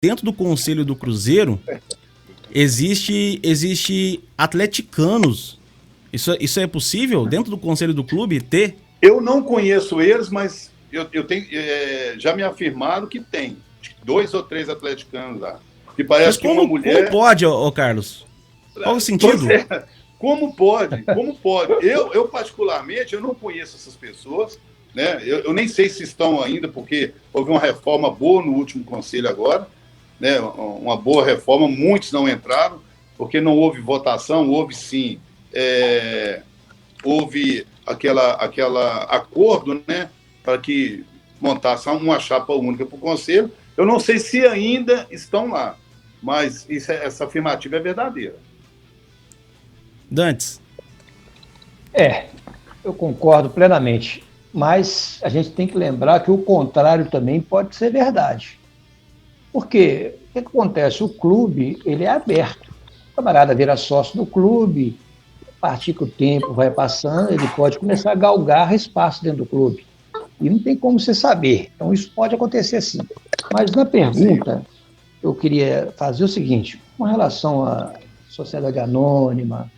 dentro do Conselho do Cruzeiro, existe atleticanos. Isso é possível dentro do Conselho do clube ter? Eu não conheço eles, mas eu tenho, já me afirmaram que tem 2 ou 3 atleticanos lá. Que parece Mas que uma mulher... como pode, ô Carlos? Qual o sentido? Como pode? Como pode? Eu, particularmente, eu não conheço essas pessoas, né? Eu nem sei se estão ainda, porque houve uma reforma boa no último conselho agora, né? Uma boa reforma, muitos não entraram, porque não houve votação, houve sim, houve aquela acordo, né? Para que montasse uma chapa única para o conselho. Eu não sei se ainda estão lá, mas essa afirmativa é verdadeira. Dantes. Eu concordo plenamente, mas a gente tem que lembrar que o contrário também pode ser verdade. Porque o que acontece? O clube ele é aberto. O camarada vira sócio do clube, a partir que o tempo vai passando, ele pode começar a galgar espaço dentro do clube. E não tem como você saber. Então, isso pode acontecer sim. Mas na pergunta, eu queria fazer o seguinte, com relação à sociedade anônima,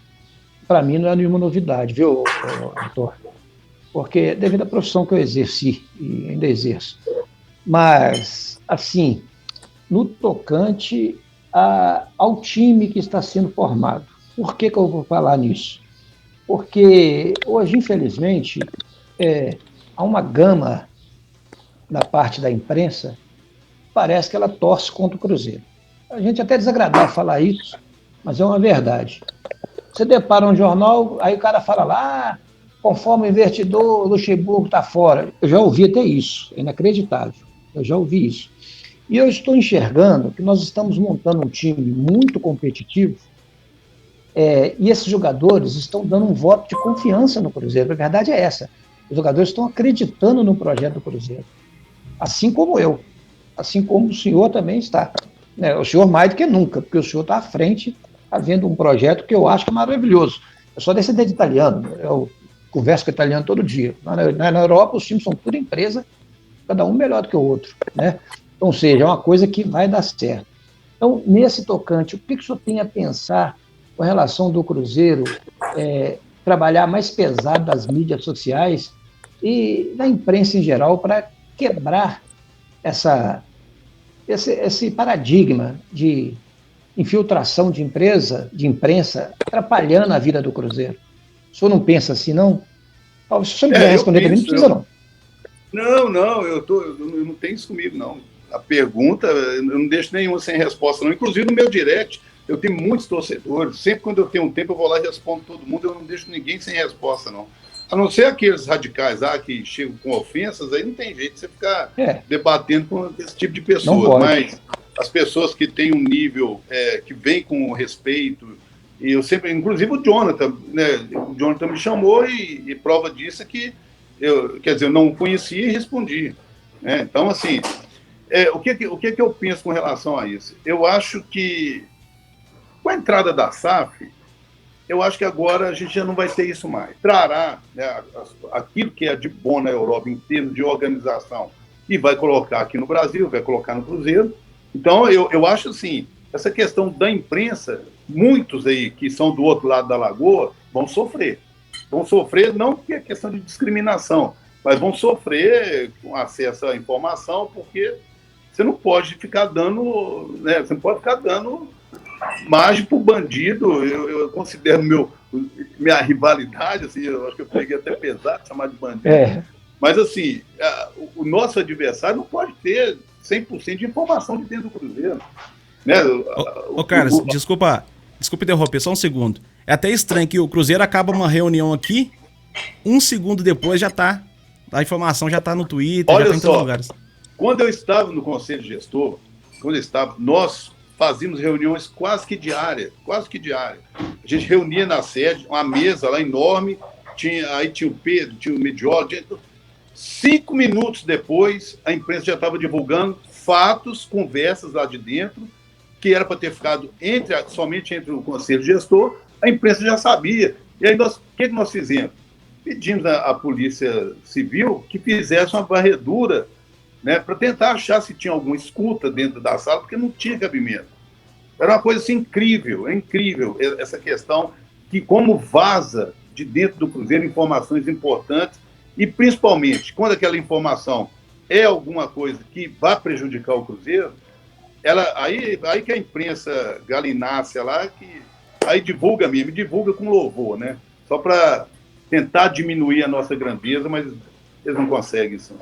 para mim não é nenhuma novidade, viu, doutor? Porque devido à profissão que eu exerci e ainda exerço. Mas, assim, no tocante ao time que está sendo formado. Por que eu vou falar nisso? Porque hoje, infelizmente, há uma gama da parte da imprensa, parece que ela torce contra o Cruzeiro. A gente até é desagradável falar isso, mas é uma verdade. Você depara um jornal, aí o cara fala lá, conforme o investidor, o Luxemburgo está fora. Eu já ouvi até isso, é inacreditável. Eu já ouvi isso. E eu estou enxergando que nós estamos montando um time muito competitivo, e esses jogadores estão dando um voto de confiança no Cruzeiro. A verdade é essa. Os jogadores estão acreditando no projeto do Cruzeiro. Assim como eu. Assim como o senhor também está. O senhor mais do que nunca, porque o senhor está à frente, havendo um projeto que eu acho que é maravilhoso. Eu sou descendente de italiano, eu converso com italiano todo dia. Na Europa, os times são tudo empresa, cada um melhor do que o outro, né? Ou seja, é uma coisa que vai dar certo. Então, nesse tocante, o que o senhor tem a pensar com relação do Cruzeiro trabalhar mais pesado das mídias sociais e da imprensa em geral para quebrar esse paradigma de infiltração de imprensa, atrapalhando a vida do Cruzeiro? O senhor não pensa assim, não? Se o senhor não quiser responder para mim, não precisa, não. Não, eu não tenho isso comigo, não. A pergunta, eu não deixo nenhuma sem resposta, não. Inclusive, no meu direct, eu tenho muitos torcedores. Sempre quando eu tenho um tempo, eu vou lá e respondo todo mundo. Eu não deixo ninguém sem resposta, não. A não ser aqueles radicais que chegam com ofensas, aí não tem jeito de você ficar debatendo com esse tipo de pessoas. Mas as pessoas que têm um nível, que vem com respeito, e eu sempre, inclusive o Jonathan, né? O Jonathan me chamou e prova disso é que eu não conhecia e respondi. Né? Então, assim, o que eu penso com relação a isso? Eu acho que, com a entrada da SAF, eu acho que agora a gente já não vai ter isso mais. Trará, né, aquilo que é de bom na Europa em termos de organização e vai colocar aqui no Brasil, vai colocar no Cruzeiro. Então, eu acho assim, essa questão da imprensa, muitos aí que são do outro lado da lagoa vão sofrer. Vão sofrer não porque é questão de discriminação, mas vão sofrer com acesso à informação, porque você não pode ficar dando, né, você não pode ficar dando margem para o bandido. Eu considero minha rivalidade, assim, eu acho que eu peguei até pesado chamar de bandido. Mas, assim, o nosso adversário não pode ter 100% de informação de dentro do Cruzeiro. Né? Carlos, desculpa interromper, só um segundo. É até estranho que o Cruzeiro acaba uma reunião aqui, um segundo depois a informação já está no Twitter, já está em todos os lugares. Quando eu estava no Conselho de Gestor, nós fazíamos reuniões quase que diárias. A gente reunia na sede, uma mesa lá enorme, aí tinha o Pedro, tinha o Medioli. 5 minutos depois, a imprensa já estava divulgando fatos, conversas lá de dentro, que era para ter ficado somente entre o Conselho Gestor, a imprensa já sabia. E aí, o que nós fizemos? Pedimos à Polícia Civil que fizesse uma varredura né, para tentar achar se tinha alguma escuta dentro da sala, porque não tinha cabimento. Era uma coisa assim, incrível, é incrível essa questão que como vaza de dentro do Cruzeiro informações importantes e principalmente quando aquela informação é alguma coisa que vai prejudicar o Cruzeiro, aí que a imprensa galinácea lá, que aí divulga mesmo, divulga com louvor, né? Só para tentar diminuir a nossa grandeza, mas eles não conseguem isso.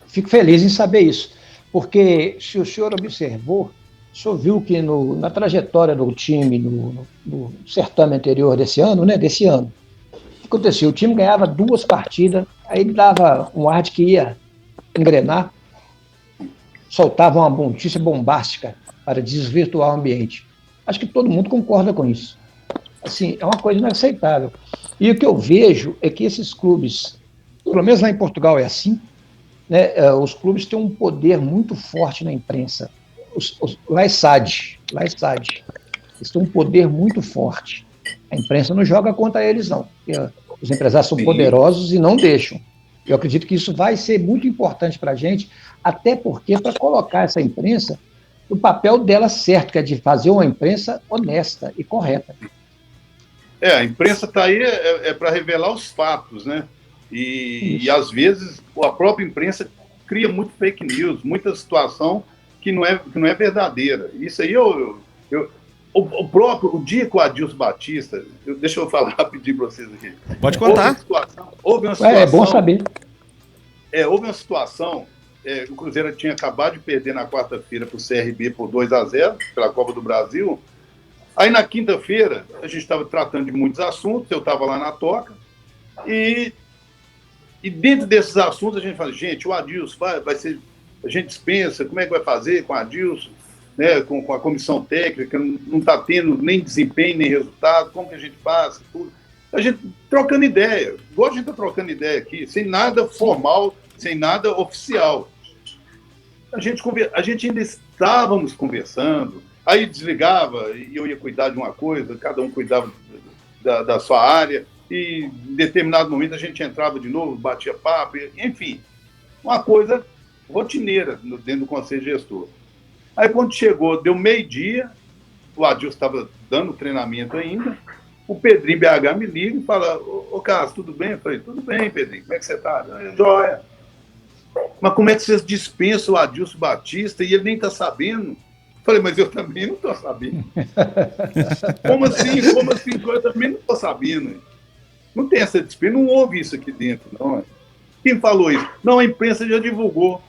Fico feliz em saber isso, porque se o senhor observou, o senhor viu que na trajetória do time no certame anterior desse ano, o que aconteceu? O time ganhava 2 partidas, aí ele dava um ar de que ia engrenar, soltava uma notícia bombástica para desvirtuar o ambiente. Acho que todo mundo concorda com isso. Assim, é uma coisa inaceitável. E o que eu vejo é que esses clubes, pelo menos lá em Portugal é assim, né, os clubes têm um poder muito forte na imprensa. Lá é SAD, eles têm um poder muito forte. A imprensa não joga contra eles, não. Os empresários são poderosos e não deixam. Eu acredito que isso vai ser muito importante para a gente, até porque para colocar essa imprensa no papel dela certo, que é de fazer uma imprensa honesta e correta. A imprensa está aí para revelar os fatos, né? E às vezes a própria imprensa cria muito fake news, muita situação que não é verdadeira. Isso aí o dia que o Adilson Batista, deixa eu falar rapidinho para vocês aqui. Pode contar. Houve uma situação. É bom saber. Houve uma situação, o Cruzeiro tinha acabado de perder na quarta-feira para o CRB por 2-0 pela Copa do Brasil. Aí na quinta-feira a gente estava tratando de muitos assuntos, eu estava lá na toca, e dentro desses assuntos a gente fala, gente, o Adilson vai ser, a gente pensa, como é que vai fazer com o Adilson, né, com a comissão técnica, não está tendo nem desempenho, nem resultado, como que a gente faz, tudo. A gente trocando ideia, igual a gente está trocando ideia aqui, sem nada formal, sem nada oficial. A gente ainda estávamos conversando, aí desligava e eu ia cuidar de uma coisa, cada um cuidava da sua área, e em determinado momento a gente entrava de novo, batia papo, enfim, uma coisa rotineira dentro do Conselho Gestor. Aí quando chegou, deu meio-dia, o Adilson estava dando treinamento ainda, o Pedrinho BH me liga e fala, ô Carlos, tudo bem? Eu falei, tudo bem, Pedrinho, como é que você está? Joia. Mas como é que vocês dispensam o Adilson Batista e ele nem está sabendo? Eu falei, mas eu também não estou sabendo. Como assim? Eu também não estou sabendo. Não tem essa dispensa, não houve isso aqui dentro, não. Quem falou isso? Não, a imprensa já divulgou.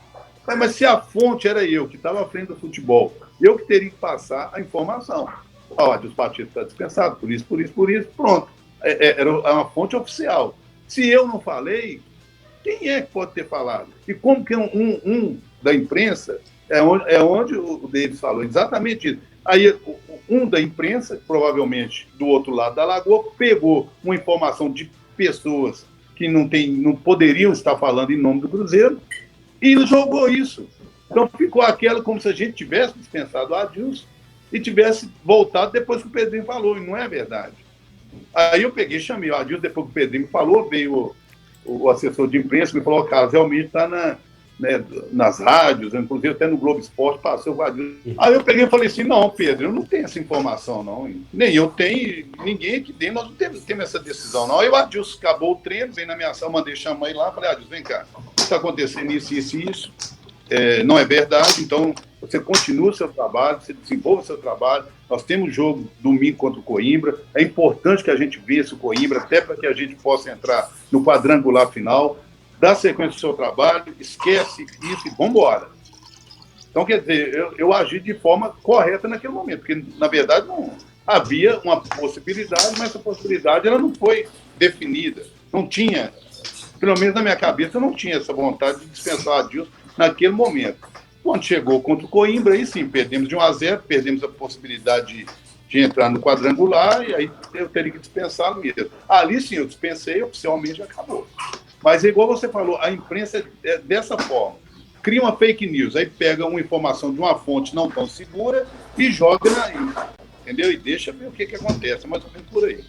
Mas se a fonte era eu, que estava à frente do futebol, eu que teria que passar a informação. O Adilson Batista está dispensado, por isso, pronto. Era uma fonte oficial. Se eu não falei, quem é que pode ter falado? E como que um da imprensa, é onde o Davis falou, exatamente isso. Aí um da imprensa, provavelmente do outro lado da lagoa, pegou uma informação de pessoas que não poderiam estar falando em nome do Cruzeiro e jogou isso. Então ficou aquela como se a gente tivesse dispensado o Adilson e tivesse voltado depois que o Pedrinho falou, e não é verdade. Aí eu peguei, chamei o Adilson, depois que o Pedrinho falou, veio o assessor de imprensa, me falou, cara, realmente está nas rádios, inclusive até no Globo Esporte, passou o Adilson. Aí eu peguei e falei assim, não, Pedro, eu não tenho essa informação, não. Nem eu tenho, ninguém aqui dentro, nós não temos essa decisão, não. Aí o Adilson acabou o treino, veio na minha sala, mandei chamar ele lá, falei, Adilson, vem cá, está acontecendo isso, isso e isso. Não é verdade, então você continua o seu trabalho, você desenvolve o seu trabalho. Nós temos jogo domingo contra o Coimbra, é importante que a gente vença o Coimbra, até para que a gente possa entrar no quadrangular final, dá sequência ao seu trabalho, esquece isso e vamos embora. Então, quer dizer, eu agi de forma correta naquele momento, porque, na verdade, não havia uma possibilidade, mas essa possibilidade ela não foi definida. Não tinha, pelo menos na minha cabeça, eu não tinha essa vontade de dispensar o Adilson naquele momento. Quando chegou contra o Coimbra, aí sim, perdemos de 1-0, perdemos a possibilidade de entrar no quadrangular, e aí eu teria que dispensá-lo mesmo. Ali sim, eu dispensei, oficialmente acabou. Mas, igual você falou, a imprensa é dessa forma. Cria uma fake news, aí pega uma informação de uma fonte não tão segura e joga aí, entendeu? E deixa ver o que acontece, mais ou menos por aí.